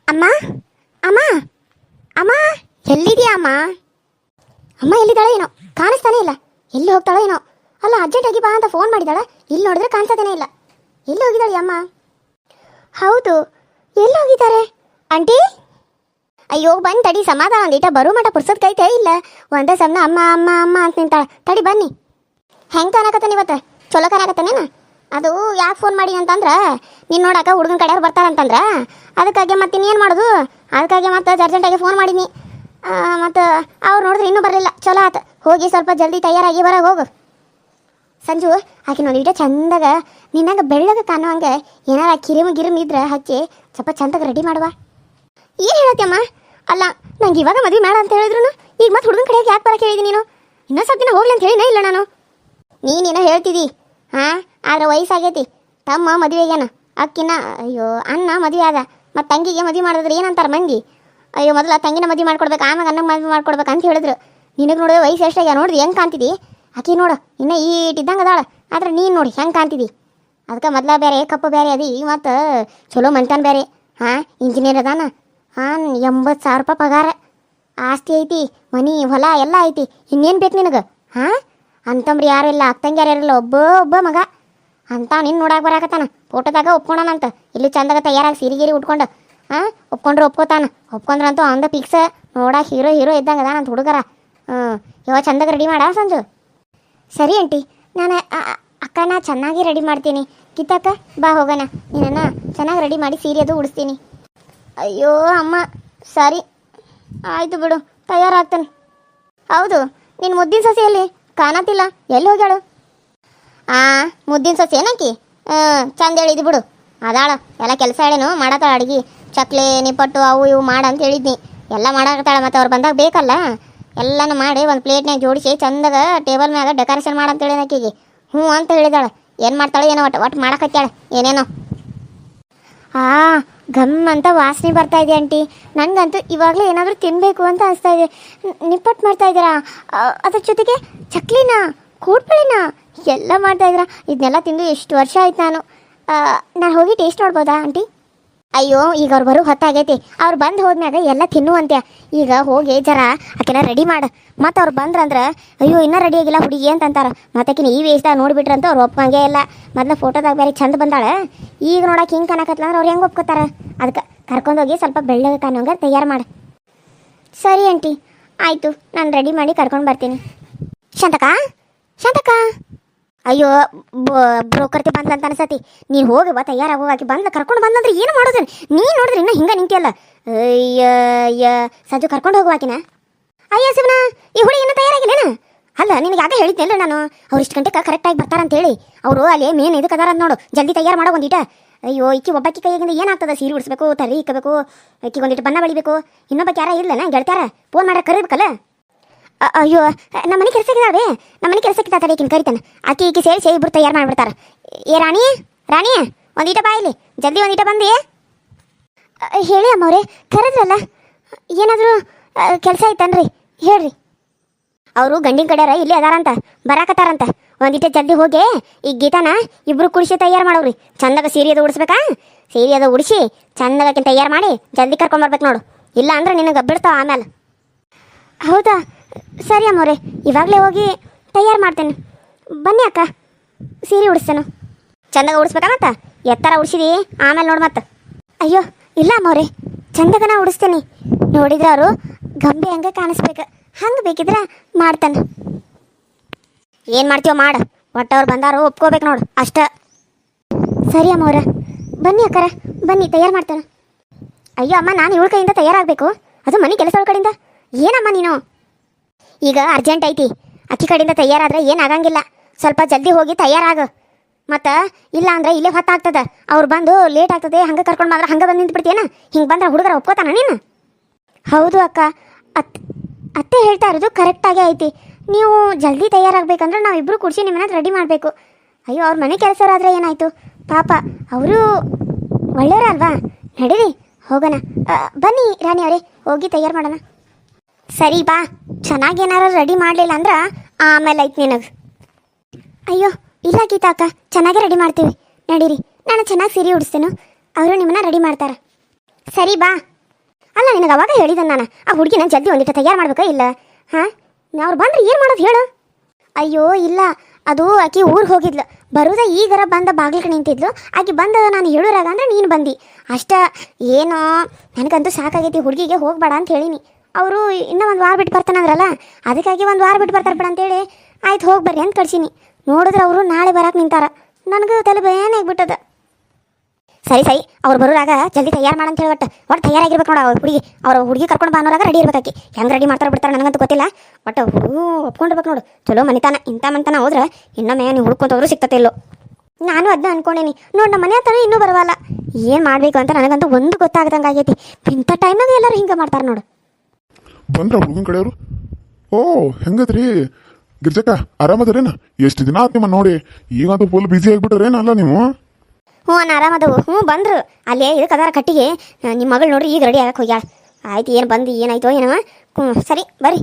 ಅಮ್ಮ ಅಮ್ಮ ಅಮ್ಮ ಎಲ್ಲಿದೆಯಾ ಅಮ್ಮ? ಅಮ್ಮ ಎಲ್ಲಿದ್ದಾಳೆ ಏನೋ, ಕಾಣಿಸ್ತಾನೆ ಇಲ್ಲ. ಎಲ್ಲಿ ಹೋಗ್ತಾಳೋ ಏನೋ. ಅಲ್ಲ, ಅರ್ಜೆಂಟಾಗಿ ಬಾ ಅಂತ ಫೋನ್ ಮಾಡಿದಾಳ, ಇಲ್ಲಿ ನೋಡಿದ್ರೆ ಕಾಣಿಸ್ತಾನೆ ಇಲ್ಲ. ಎಲ್ಲಿ ಹೋಗಿದ್ದಾಳೆ ಅಮ್ಮ? ಹೌದು, ಎಲ್ಲಿ ಹೋಗಿದ್ದಾರೆ ಆಂಟಿ? ಅಯ್ಯೋ ಬಂದು ತಡಿ, ಸಮಾಧಾನ ಒಂದೀಟ ಬರೋ ಮಟ ಪುರ್ಸದ್ ಕೈತೆ ಇಲ್ಲ. ಒಂದೇ ಸಮನ ಅಮ್ಮ ಅಮ್ಮ ಅಮ್ಮ ಅಂತ ನಿಂತಾಳ. ತಡಿ ಬನ್ನಿ. ಹೆಂಗೆ ಕಾಣಕತ್ತಾನೆ ಇವತ್ತು? ಚಲೋ ಕಾಣಕತ್ತಾನೇನ? ಅದು ಯಾಕೆ ಫೋನ್ ಮಾಡಿ ಅಂತಂದ್ರೆ ನೀನು ನೋಡಕ್ಕೆ ಹುಡುಗನ ಕಡೆಯವ್ರು ಬರ್ತಾರಂತಂದ್ರೆ ಅದಕ್ಕಾಗಿ ಮತ್ತೆ ಇನ್ನೇನು ಮಾಡೋದು, ಅದಕ್ಕಾಗಿ ಮತ್ತೆ ಅರ್ಜೆಂಟಾಗಿ ಫೋನ್ ಮಾಡೀನಿ. ಮತ್ತು ಅವ್ರು ನೋಡಿದ್ರೆ ಇನ್ನೂ ಬರಲಿಲ್ಲ. ಚಲೋ ಆತು, ಹೋಗಿ ಸ್ವಲ್ಪ ಜಲ್ದಿ ತಯಾರಾಗಿ ಬರೋಕೆ ಹೋಗು. ಸಂಜು ಆಕೆ ನೋಡಿ, ಚಂದಾಗ ನಿನ್ನಾಗ ಬೆಳ್ಳಗೆ ಕಾಣುವಂಗೆ ಏನಾರ ಗಿರಿಮ್ ಇದ್ರೆ ಹಚ್ಚಿ ಸ್ವಲ್ಪ ಚಂದಾಗ ರೆಡಿ ಮಾಡುವ. ಏನು ಹೇಳತ್ತಮ್ಮ? ಅಲ್ಲ, ನಂಗೆ ಇವಾಗ ಮದುವೆ ಮಾಡ ಅಂತ ಹೇಳಿದ್ರು ಈಗ ಮತ್ತೆ ಹುಡುಗನ ಕಡೆಗೆ ಯಾಕೆ ಬರೋಕೆ ಹೇಳಿದಿ ನೀನು? ಇನ್ನೂ ಸ್ವಲ್ಪ ದಿನ ಹೋಗ್ಲಿ ಅಂತ ಹೇಳಿನೇ ಇಲ್ಲ ನಾನು. ನೀನೇನೋ ಹೇಳ್ತಿದ್ದಿ, ಹಾಂ, ಆದ್ರೆ ವಯಸ್ಸಾಗೈತಿ. ತಮ್ಮ ಮದುವೆ ಆಗ್ಯಾನ, ಅಕ್ಕಿನ ಅಯ್ಯೋ ಅಣ್ಣ ಮದುವೆ ಆದ, ಮತ್ತು ತಂಗಿಗೆ ಮದುವೆ ಮಾಡಿದ್ರೆ ಏನಂತಾರೆ ಮಂದಿ? ಅಯ್ಯೋ ಮೊದಲು ತಂಗಿನ ಮದುವೆ ಮಾಡ್ಕೊಡ್ಬೇಕು, ಆಮೇಲೆ ಅಣ್ಣಗೆ ಮದುವೆ ಮಾಡ್ಕೊಡ್ಬೇಕು ಅಂತ ಹೇಳಿದ್ರು. ನಿನಗೆ ನೋಡಿದ್ರೆ ವಯಸ್ಸು ಎಷ್ಟಾಗ್ಯ ನೋಡಿದ್ರಿ ಹೆಂಗೆ ಕಾಣ್ತಿದ್ದಿ? ಆಕಿ ನೋಡು ಇನ್ನೂ ಈಟಿದ್ದಂಗೆ ಅದಾಳ, ಆದ್ರೆ ನೀನು ನೋಡಿ ಹೆಂಗೆ ಕಾಣ್ತಿದ್ದಿ. ಅದಕ್ಕೆ ಮೊದಲ ಬೇರೆ ಕಪ್ಪು ಬೇರೆ ಅದಿ, ಮತ್ತು ಚಲೋ ಮಂತಾನ ಬೇರೆ. ಹಾಂ, ಇಂಜಿನಿಯರ್ ಅದಾನ. ಹಾಂ, 80,000 ರೂಪಾಯಿ ಪಗಾರ, ಆಸ್ತಿ ಐತಿ, ಮನಿ ಹೊಲ ಎಲ್ಲ ಐತಿ. ಇನ್ನೇನು ಬೇಕು ನಿನಗೆ? ಹಾಂ, ಅಂತಂಬ್ರಿ ಯಾರು ಇಲ್ಲ, ಅಕ್ಕಂಗೆ ಯಾರು ಇರಲ್ಲ, ಒಬ್ಬ ಮಗ ಅಂತ ನಿನ್ನ ನೋಡಕ್ಕೆ ಬರಾಕತ್ತಾನ. ಫೋಟೋದಾಗ ಒಪ್ಕೊಂಡಾನಂತ, ಇಲ್ಲಿ ಚಂದಾಗ ತಯಾರಾಗಿ ಸೀರಿಗೇರಿ ಉಟ್ಕೊಂಡು. ಹಾಂ, ಒಪ್ಕೊಂಡ್ರೆ ಒಪ್ಕೋತಾನ, ಒಪ್ಕೊಂಡ್ರಂತೂ ಅಂದ ಪಿಕ್ಸ್ ನೋಡಕ್ಕೆ ಹೀರೋ ಇದ್ದಂಗೆ ಅದಾನಂತ ಹುಡುಗರ. ಇವಾಗ ಚಂದಾಗ ರೆಡಿ ಮಾಡ ಸಂಜು. ಸರಿ ಆಂಟಿ, ನಾನು ಅಕ್ಕನ ಚೆನ್ನಾಗಿ ರೆಡಿ ಮಾಡ್ತೀನಿ. ಕಿತ್ತಕ್ಕ ಬಾ ಹೋಗೋಣ, ನೀನನ್ನು ಚೆನ್ನಾಗಿ ರೆಡಿ ಮಾಡಿ ಸೀರೆ ಅದು ಉಡಿಸ್ತೀನಿ. ಅಯ್ಯೋ ಅಮ್ಮ, ಸರಿ ಆಯಿತು ಬಿಡು, ತಯಾರಾಗ್ತಾನೆ. ಹೌದು, ನಿನ್ನ ಮುದ್ದಿನ ಸೊಸೆಯಲ್ಲಿ ಕಾಣತಿಲ್ಲ, ಎಲ್ಲಿ ಹೋಗ್ಯಾಳು? ಮುದ್ದಿನ ಸೊಸೆ ಏನಕ್ಕಿ? ಚಂದ ಹೇಳಿದ್ದು ಬಿಡು, ಅದಾಳ ಎಲ್ಲ ಕೆಲಸ ಹೇಳೇನು ಮಾಡತ್ತಾಳ. ಅಡುಗೆ ಚಕ್ಲಿ ನಿಪ್ಪಟ್ಟು ಅವು ಇವು ಮಾಡ ಅಂತ ಹೇಳಿದ್ನಿ, ಎಲ್ಲ ಮಾಡಾಕತ್ತಾಳ. ಮತ್ತು ಅವ್ರು ಬಂದಾಗ ಬೇಕಲ್ಲ, ಎಲ್ಲನೂ ಮಾಡಿ ಒಂದು ಪ್ಲೇಟ್ನಾಗ ಜೋಡಿಸಿ ಚಂದಾಗ ಟೇಬಲ್ ಮ್ಯಾಗ ಡೆಕೋರೇಷನ್ ಮಾಡಂತ ಹೇಳಿನಕ್ಕಿಗೆ ಹ್ಞೂ ಅಂತ ಹೇಳಿದಾಳೆ. ಏನು ಮಾಡ್ತಾಳೆ ಏನೋ, ಒಟ್ಟು ಮಾಡಕತ್ತಾಳೆ ಏನೇನೋ. ಘಮ್ ಅಂತ ವಾಸನೆ ಬರ್ತಾ ಇದೆ ಆಂಟಿ. ನನಗಂತೂ ಇವಾಗಲೇ ಏನಾದರೂ ತಿನ್ನಬೇಕು ಅಂತ ಅನಿಸ್ತಾ ಇದೆ. ನಿಪ್ಪಟ್ಟು ಮಾಡ್ತಾ ಇದ್ದೀರಾ, ಅದ್ರ ಜೊತೆಗೆ ಚಕ್ಲಿನ ಕೂಡ್ಬಳೆನ ಎಲ್ಲ ಮಾಡ್ತಾ ಇದ್ದೀರಾ. ಇದನ್ನೆಲ್ಲ ತಿಂದು ಎಷ್ಟು ವರ್ಷ ಆಯ್ತು ನಾನು ಹೋಗಿ ಟೇಸ್ಟ್ ನೋಡ್ಬೋದಾ ಆಂಟಿ? ಅಯ್ಯೋ, ಈಗ ಅವ್ರು ಬರೋ ಹೊತ್ತಾಗೈತಿ, ಅವ್ರು ಬಂದು ಹೋದ್ಮ್ಯಾಗ ಎಲ್ಲ ತಿನ್ನುವಂತೆ. ಈಗ ಹೋಗಿ ಜರ ಆಕೆಲ್ಲ ರೆಡಿ ಮಾಡು. ಮತ್ತು ಅವ್ರು ಬಂದ್ರಂದ್ರೆ ಅಯ್ಯೋ ಇನ್ನೂ ರೆಡಿ ಆಗಿಲ್ಲ ಹುಡುಗಿ ಅಂತಂತಾರೆ. ಮತ್ತಾಕಿನ ಈ ವೇಸ್ದಾಗ ನೋಡಿಬಿಟ್ರಂತ ಅವ್ರು ಒಪ್ಪಂಗೆ ಇಲ್ಲ. ಮೊದಲು ಫೋಟೋದಾಗ ಬೇರೆ ಚಂದ ಬಂದಾಳೆ, ಈಗ ನೋಡಕ್ಕೆ ಹಿಂಗೆ ಕಾಣಕತ್ತಲ್ಲ ಅಂದ್ರೆ ಅವ್ರು ಹೆಂಗೆ ಒಪ್ಕೋತಾರೆ? ಅದಕ್ಕೆ ಕರ್ಕೊಂಡೋಗಿ ಸ್ವಲ್ಪ ಬೆಳ್ಳಗೆ ಕಾಣೋಂಗೆ ತಯಾರು ಮಾಡು. ಸರಿ ಆಂಟಿ, ಆಯಿತು, ನಾನು ರೆಡಿ ಮಾಡಿ ಕರ್ಕೊಂಡು ಬರ್ತೀನಿ. ಶಾಂತಕ ಅಯ್ಯೋ ಬ್ರೋಕರ್ತಿ ಬಂದ್ಲಂತ ಅನ್ಸತಿ. ನೀನು ಹೋಗಿ ಬಾ, ತಯಾರಾಗೋಗಿ ಬಂದ್ಲ, ಕರ್ಕೊಂಡು ಬಂದಂದ್ರೆ ಏನು ಮಾಡೋದು? ನೀನು ನೋಡಿದ್ರೆ ಇನ್ನೂ ಹಿಂಗೆ ನಿಂತಿಯಲ್ಲ. ಅಯ್ಯ ಸಂಜು ಕರ್ಕೊಂಡು ಹೋಗುವಾಕಿನ. ಅಯ್ಯ ಶಿವನ, ಈ ಹುಡುಗಿ ಇನ್ನೂ ತಯಾರಾಗಿಲ್ಲೇನ? ಅಲ್ಲ, ನಿನಗೆ ಆಗ ಹೇಳಿದ್ದೆಲ್ಲ ನಾನು, ಅವ್ರು ಇಷ್ಟು ಗಂಟೆಗೆ ಕರೆಕ್ಟಾಗಿ ಬರ್ತಾರಂತೇಳಿ. ಅವರು ಅಲ್ಲಿ ಮೇನ್ ಇದಕ್ಕೆ ಅದಾರ ನೋಡು, ಜಲ್ದಿ ತಯಾರು ಮಾಡೋ ಒಂದೀಟ. ಅಯ್ಯೋ, ಈಕಿ ಒಬ್ಬಾಕಿ ಕೈಯಾಗಿಂದ ಏನಾಗ್ತದೆ? ಸೀರೆ ಉಡಿಸ್ಬೇಕು, ತಲೆ ಇಕ್ಕಬೇಕು, ಈಕಿಗೆ ಒಂದಿಟ್ಟು ಬಣ್ಣ ಬಳಿಬೇಕು. ಇನ್ನೊಬ್ಬಕ್ಕೆ ಯಾರ ಇಲ್ಲನ ಗೆಳತ್ಯಾರ ಫೋನ್ ಮಾಡ್ರೆ ಕರಿಬೇಕಲ್ಲ. ಅಯ್ಯೋ, ನಮ್ಮ ಮನೆ ಕೆಲಸಕ್ಕಿದ್ದಾವೆ, ನಮ್ಮ ಮನೆ ಕೆಲಸಕ್ಕಿದ್ದ ತಡೆ ಈಕಿನ ಕರಿತಾನೆ. ಆಕಿ ಈಕಿ ಸೇರಿಸಿ ಇಬ್ಬರು ತಯಾರು ಮಾಡಿಬಿಡ್ತಾರೆ. ಏ ರಾಣಿ ಒಂದೀಟ ಬಾ ಇಲ್ಲಿ, ಜಲ್ದಿ ಒಂದೀಟ ಬಂದಿ. ಹೇಳಿ ಅಮ್ಮವ್ರೆ, ಕರೆದ್ರಲ್ಲ, ಏನಾದರೂ ಕೆಲಸ ಐತನ್ರಿ? ಹೇಳ್ರಿ. ಅವರು ಗಂಡಿನ ಕಡೆಯರ ಇಲ್ಲೇ ಅದಾರಂತ, ಬರಾಕತ್ತಾರಂತ. ಒಂದಿಟ್ಟೆ ಜಲ್ದಿ ಹೋಗಿ ಈ ಗೀತಾನ ಇಬ್ಬರು ಕುಡಿಸಿ ತಯಾರು ಮಾಡೋರಿ. ಚಂದಾಗ ಸೀರೆ ಅದು ಉಡಿಸ್ಬೇಕಾ? ಸೀರೆ ಅದು ಉಡಿಸಿ ಚಂದಾಗ ತಯಾರು ಮಾಡಿ ಜಲ್ದಿ ಕರ್ಕೊಂಬರ್ಬೇಕು ನೋಡು, ಇಲ್ಲ ಅಂದ್ರೆ ನಿನಗೆ ಬಿಡ್ತಾವ ಆಮೇಲೆ. ಹೌದಾ, ಸರಿ ಅಮ್ಮವ್ರೆ, ಇವಾಗಲೇ ಹೋಗಿ ತಯಾರು ಮಾಡ್ತೇನೆ. ಬನ್ನಿ ಅಕ್ಕ, ಸೀರೆ ಉಡಿಸ್ತೇನೆ. ಚಂದಾಗ ಉಡಿಸ್ಬೇಕಾ? ಮತ್ತೆ ಎತ್ತರ ಉಡಿಸಿದಿ ಆಮೇಲೆ ನೋಡಿ ಮತ್ತೆ. ಅಯ್ಯೋ ಇಲ್ಲ ಅಮ್ಮವ್ರೆ, ಚಂದಾಗ ನಾ ಉಡಿಸ್ತೇನೆ. ನೋಡಿದ್ರೆ ಅವರು ಗಂಬೆ ಹಂಗೆ ಕಾಣಿಸ್ಬೇಕು, ಹಂಗೆ ಬೇಕಿದ್ರೆ ಮಾಡ್ತಾನೆ. ಏನು ಮಾಡ್ತೀವೋ ಮಾಡು, ಒಟ್ಟು ಅವ್ರು ಬಂದಾರು ಒಪ್ಕೋಬೇಕು ನೋಡು ಅಷ್ಟ. ಸರಿ ಅಮ್ಮವ್ರ, ಬನ್ನಿ ಅಕ್ಕರ, ಬನ್ನಿ ತಯಾರು ಮಾಡ್ತಾನೆ. ಅಯ್ಯೋ ಅಮ್ಮ, ನಾನು ಇವಳ ಕಡೆಯಿಂದ ತಯಾರಾಗಬೇಕು, ಅದು ಮನೆ ಕೆಲಸಗಳ ಕಡೆಯಿಂದ. ಏನಮ್ಮ ನೀನು? ಈಗ ಅರ್ಜೆಂಟ್ ಐತಿ, ಅಕ್ಕಿ ಕಡೆಯಿಂದ ತಯಾರಾದರೆ ಏನಾಗಂಗಿಲ್ಲ. ಸ್ವಲ್ಪ ಜಲ್ದಿ ಹೋಗಿ ತಯಾರಾಗು. ಮತ್ತು ಇಲ್ಲ ಅಂದರೆ ಇಲ್ಲೇ ಹೊತ್ತಾಗ್ತದೆ, ಅವ್ರು ಬಂದು ಲೇಟ್ ಆಗ್ತದೆ. ಹಂಗೆ ಕರ್ಕೊಂಡು ಬಂದ್ರೆ ಹಂಗೆ ಬಂದು ನಿಂತ್ಬಿಡ್ತೀಯನ? ಹಿಂಗೆ ಬಂದ್ರೆ ಹುಡುಗರ ಒಪ್ಕೋತಾನ ನೀನು? ಹೌದು ಅಕ್ಕ, ಅತ್ತೆ ಹೇಳ್ತಾ ಇರೋದು ಕರೆಕ್ಟಾಗೇ ಐತಿ. ನೀವು ಜಲ್ದಿ ತಯಾರಾಗಬೇಕಂದ್ರೆ ನಾವಿಬ್ಬರು ಕುಡಿಸಿ ನಿಮ್ಮನ್ನ ರೆಡಿ ಮಾಡಬೇಕು. ಅಯ್ಯೋ, ಅವ್ರ ಮನೆ ಕೆಲಸರಾದರೆ ಏನಾಯಿತು ಪಾಪ, ಅವರು ಒಳ್ಳೆಯವರ ಅಲ್ವಾ? ನಡೀರಿ ಹೋಗೋಣ. ಬನ್ನಿ ರಾಣಿ ಅವರೇ, ಹೋಗಿ ತಯಾರು ಮಾಡೋಣ. ಸರಿ ಬಾ, ಚೆನ್ನಾಗಿ ಏನಾರು ರೆಡಿ ಮಾಡಲಿಲ್ಲ ಅಂದ್ರೆ ಆಮೇಲೆ ಐತೆ ನಿನಗೆ. ಅಯ್ಯೋ ಇಲ್ಲ ಗೀತಾ ಅಕ್ಕ, ಚೆನ್ನಾಗೇ ರೆಡಿ ಮಾಡ್ತೀವಿ, ನಡೀರಿ. ನಾನು ಚೆನ್ನಾಗಿ ಸೀರೆ ಉಡಿಸ್ತೇನೆ, ಅವರು ನಿಮ್ಮನ್ನ ರೆಡಿ ಮಾಡ್ತಾರೆ. ಸರಿ ಬಾ, ಅಲ್ಲ ನಿನಗೆ ಅವಾಗ ಹೇಳಿದ್ದೆ ನಾನು ಆ ಹುಡುಗಿನ ಜಲ್ದಿ ಒಂದಿಟ್ಟು ತಯಾರು ಮಾಡ್ಬೇಕಾ ಇಲ್ಲ ಹಾಂ ಅವ್ರು ಬಂದ್ರೆ ಏನು ಮಾಡೋದು ಹೇಳು. ಅಯ್ಯೋ ಇಲ್ಲ, ಅದು ಆಕೆ ಊರಿಗೆ ಹೋಗಿದ್ಲು, ಬರುದ ಈಗರ ಬಂದ ಬಾಗಿಲಿಗೆ ನಿಂತಿದ್ಲು. ಆಕೆ ಬಂದ ನಾನು ಹೇಳೋರಾಗ ಅಂದ್ರೆ ನೀನು ಬಂದು ಅಷ್ಟ. ಏನೋ ನನಗಂತೂ ಸಾಕಾಗೈತಿ, ಹುಡುಗಿಗೆ ಹೋಗ್ಬೇಡ ಅಂತ ಹೇಳಿನಿ. ಅವರು ಇನ್ನೂ ಒಂದು ವಾರ ಬಿಟ್ಟು ಬರ್ತಾನಂದ್ರಲ್ಲ, ಅದಕ್ಕಾಗಿ ಒಂದು ವಾರ ಬಿಟ್ಟು ಬರ್ತಾರೆ ಬಿಡ ಅಂತೇಳಿ ಆಯ್ತು ಹೋಗಿ ಬರ್ರಿ ಅಂತ ಕಳ್ಸೀನಿ. ನೋಡಿದ್ರೆ ಅವರು ನಾಳೆ ಬರಕ್ಕೆ ನಿಂತಾರ. ನನಗೂ ತಲೆ ಭಯಾನಾಗ್ಬಿಟ್ಟದ. ಸರಿ ಅವ್ರು ಬರೋರಾಗ ಜಲ್ದಿ ತಯಾರು ಮಾಡಂತ ಹೇಳಿ ಒಟ್ಟು ತಯಾರಾಗಿರ್ಬೇಕು ನೋಡ. ಅವ್ರ ಹುಡುಗಿ ಕರ್ಕೊಂಡು ಬಾನೋರಾಗ ರೆಡಿ ಇರ್ಬೇಕಾಕಿ. ಹೆಂಗೆ ರೆಡಿ ಮಾಡ್ತಾರೆ ಬಿಡ್ತಾರೆ ನನಗಂತೂ ಗೊತ್ತಿಲ್ಲ. ಬಟ್ ಒಪ್ಕೊಂಡಿರ್ಬೇಕು ನೋಡು. ಚಲೋ ಮನಿತಾನ, ಇಂಥ ಮನಿತಾನ ಹೋದ್ರೆ ಇನ್ನೊಮ್ಮೆ ನೀವು ಹುಡ್ಕೊಂತೋದ್ರು ಸಿಗ್ತತೆ ಇಲ್ಲೋ. ನಾನು ಅದನ್ನ ಅನ್ಕೊಂಡೇನಿ ನೋಡಿ. ನಮ್ಮ ಮನೆ ಹತ್ರ ಇನ್ನೂ ಬರವಲ್ಲ. ಏನು ಮಾಡಬೇಕು ಅಂತ ನನಗಂತೂ ಒಂದು ಗೊತ್ತಾಗದಂಗೆ ಆಗೈತಿ. ಇಂಥ ಟೈಮ್ನಾಗ ಎಲ್ಲರೂ ಹಿಂಗೆ ಮಾಡ್ತಾರೆ ನೋಡು. ಬಂದ್ರ ಹುಡುಗನ ಕಡೆಯವರು? ಓ ಹೆಂಗದ್ರಿ ಗಿರ್ಜಕ್ಕ, ಆರಾಮದ್ರೇನ? ಎಷ್ಟು ದಿನ ಆತ್ ನಿಮ್ಮ ನೋಡಿ, ಈಗಂತೂ ಫುಲ್ ಬ್ಯುಸಿ ಆಗಿಬಿಟ್ರೇನಲ್ಲ ನೀವು? ಹ್ಞೂ ನಾನು ಆರಾಮದವು. ಹ್ಞೂ ಬಂದರು. ಅಲ್ಲೇ ಇದಕ್ಕೆ ಅದಾರ ಕಟ್ಟಿಗೆ. ನಿಮ್ಮ ಮಗಳು ನೋಡ್ರಿ ಈಗ ರೆಡಿ ಆಗಕ್ಕೆ ಹೋಗ್ಯಾಳ. ಆಯ್ತು ಏನು ಬಂದು ಏನಾಯ್ತೋ ಏನವ. ಸರಿ ಬರ್ರಿ.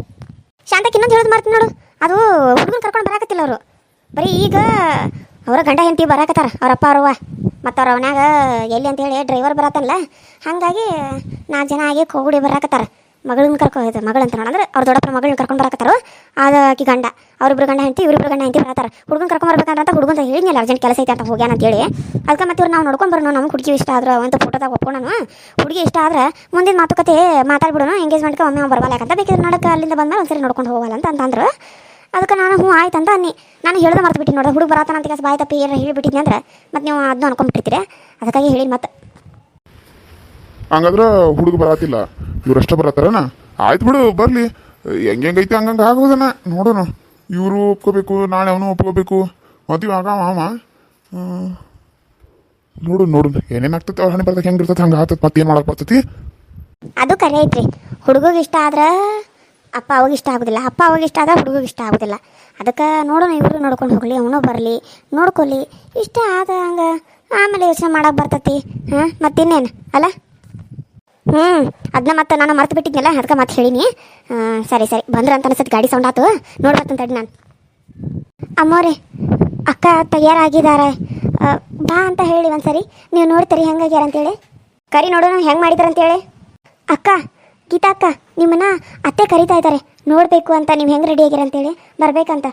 ಶಾಂತಕ್ಕೆ ಇನ್ನೊಂದು ಹೇಳೋದು ಮಾಡ್ತೀನಿ ನೋಡು. ಅದು ಹುಡುಗನ ಕರ್ಕೊಂಡು ಬರಾಕತ್ತಿಲ್ಲ ಅವರು. ಬರೀ ಈಗ ಅವರ ಗಂಡ ಹೆಂಡತಿ ಬರಾಕತ್ತಾರ, ಅವರಪ್ಪ ಅವರವ್ವ ಮತ್ತು ಅವ್ರ ಅವನ್ಯಾಗ ಎಲ್ಲಿ ಅಂತೇಳಿ ಡ್ರೈವರ್ ಬರತ್ತಲ್ಲ. ಹಾಗಾಗಿ 4 ಜನ ಆಗಿ ಕೋಗುಡಿ ಬರಾಕತ್ತಾರ. ಮಗಳನ್ನ ಮಗಳಂತ ನೋಡಂದ್ರೆ ಅವ್ರ ದೊಡ್ಡಪ್ಪನ ಮಗಳನ್ನ ಕರ್ಕೊಂಡು ಬರಾಕತ್ತಾರೋ. ಅದು ಆಕಿ ಗಂಡ, ಅವ್ರಿಬ್ರು ಗಂಡ ಹೆಂಡತಿ, ಇವರಿಬ್ರು ಗಂಡ ಹೆಂಡತಿ ಬರತ್ತಾರ. ಹುಡುಗನ ಕರ್ಕೊಂಡು ಬರ್ಬೇಕಂತ ಹುಡುಗನ ಹೇಳಿದ್ನಲ್ಲ ಅರ್ಜೆಂಟ್ ಕೆಲಸ ಐತೆ ಅಂತ ಹೋಗ್ಯಾನ ಅಂತೇಳಿ. ಅದಕ್ಕೆ ಮತ್ತೆ ಇವ್ರು ನಾವು ನೋಡ್ಕೊಂಡು ಬರೋಣ. ನಮ್ಗೆ ಹುಡುಗಿ ಇಷ್ಟ ಆದ್ರೆ ಅಂತ ಫೋಟೋದಾಗ ಒಪ್ಕೊಂಡನು. ಹುಡುಗಿ ಇಷ್ಟ ಆದ್ರೆ ಮುಂದಿನ ಮಾತುಕತೆ ಮಾತಾಡ್ಬಿಡೋಣ. ಎಂಗೇಜ್ಮೆಂಟ್ಗೆ ಒಮ್ಮೆ ಬರಬಲ್ಲ, ಯಾಕಂತ ಬೇಕಿದ್ರೆ ನೋಡಕ್ಕೆ ಅಲ್ಲಿಂದ ಬಂದ್ಮೇಲೆ ಒಂದ್ಸರಿ ನೋಡ್ಕೊಂಡು ಹೋಗಲ್ಲ ಅಂತಂದ್ರು. ಅದಕ್ಕೆ ನಾನು ಹ್ಞೂ ಆಯ್ತು ಅಂತ ಅನ್ನಿ. ನಾನು ಹೇಳ್ದೆ ಮರ್ತು ಬಿಟ್ಟು ನೋಡ್ರಿ. ಹುಡುಗ ಬರತ್ತಾನ ಅಂತ ಕೆಲಸ ಬಾಯ್ ತಪ್ಪಿ ಏನಾರ ಹೇಳಿಬಿಟ್ಟಿದ್ನಿ ಅಂದ್ರೆ ಮತ್ತೆ ನೀವು ಅದನ್ನ ಅನ್ಕೊಂಡ್ಬಿಟ್ಟಿರ್ತೀರಿ. ಅದಕ್ಕಾಗಿ ಹೇಳಿ ಮತ್ತೆ. ಹಂಗಾದ್ರೆ ಹುಡುಗ ಬರತ್ತಿಲ್ಲ, ಇವ್ರಷ್ಟ ಬರತ್ತಾರನ? ಆಯ್ತು ಬಿಡು, ಬರಲಿ. ಹೆಂಗೈತಿ ಹಂಗಂಗೆ ಆಗೋದನ ನೋಡೋಣ. ಇವರು ಒಪ್ಕೋಬೇಕು, ನಾಳೆ ಅವನು ಒಪ್ಕೋಬೇಕು. ಮದುವೆ ಆಗ ಮಾಮ ನೋಡು ಏನೇನು ಆಗ್ತೈತೆ ಅವ್ರ ಹಣೆ ಬರ್ದಾಗ ಹೆಂಗಿರ್ತೈತೆ ಹಂಗೆ ಆಗ್ತೈತೆ. ಮತ್ತೆ ಏನು ಮಾಡಕ್ಕೆ ಬರ್ತೈತಿ? ಅದು ಕರೆ ಐತ್ರಿ. ಹುಡುಗಿಗೆ ಇಷ್ಟ ಆದ್ರೆ ಅಪ್ಪ ಅವಾಗ ಇಷ್ಟ ಆಗೋದಿಲ್ಲ, ಅಪ್ಪ ಅವಾಗ ಇಷ್ಟ ಆದ್ರೆ ಹುಡುಗಿಗೆ ಇಷ್ಟ ಆಗೋದಿಲ್ಲ. ಅದಕ್ಕೆ ನೋಡೋಣ, ಇವರು ನೋಡ್ಕೊಂಡು ಹೋಗಲಿ, ಅವನು ಬರಲಿ, ನೋಡ್ಕೊಲಿ. ಇಷ್ಟ ಆದ ಹಂಗೆ ಆಮೇಲೆ ಯೋಚನೆ ಮಾಡಕ್ಕೆ ಬರ್ತೈತಿ. ಹಾಂ ಮತ್ತಿನ್ನೇನು ಅಲ್ಲ. ಅದನ್ನ ಮತ್ತೆ ನಾನು ಮರ್ತು ಬಿಟ್ಟಿದ್ನಲ್ಲ, ಅದಕ್ಕೆ ಮತ್ತೆ ಹೇಳಿನಿ. ಸರಿ ಬಂದ್ರೆ ಅಂತ ಅನ್ಸತ್ತೆ. ಗಾಡಿ ಸೌಂಡ್ ಆತು, ನೋಡ್ಬರ್ತಂತಡಿ ನಾನು. ಅಮ್ಮೋರೆ, ಅಕ್ಕ ತಯಾರಾಗಿದ್ದಾರೆ ಬಾ ಅಂತ ಹೇಳಿ ಒಂದ್ಸರಿ. ನೀವು ನೋಡ್ತೀರಿ ಹೆಂಗಾಗ್ಯಾರ ಅಂತೇಳಿ. ಕರಿ ನೋಡೋಣ ಹೆಂಗೆ ಮಾಡಿದಾರಂತೇಳಿ. ಅಕ್ಕ, ಗೀತಾ ಅಕ್ಕ, ನಿಮ್ಮನ್ನ ಅತ್ತೆ ಕರಿತಾ ಇದ್ದಾರೆ ನೋಡಬೇಕು ಅಂತ. ನೀವು ಹೆಂಗೆ ರೆಡಿ ಆಗ್ಯಾರ ಅಂತೇಳಿ ಬರ್ಬೇಕಂತ.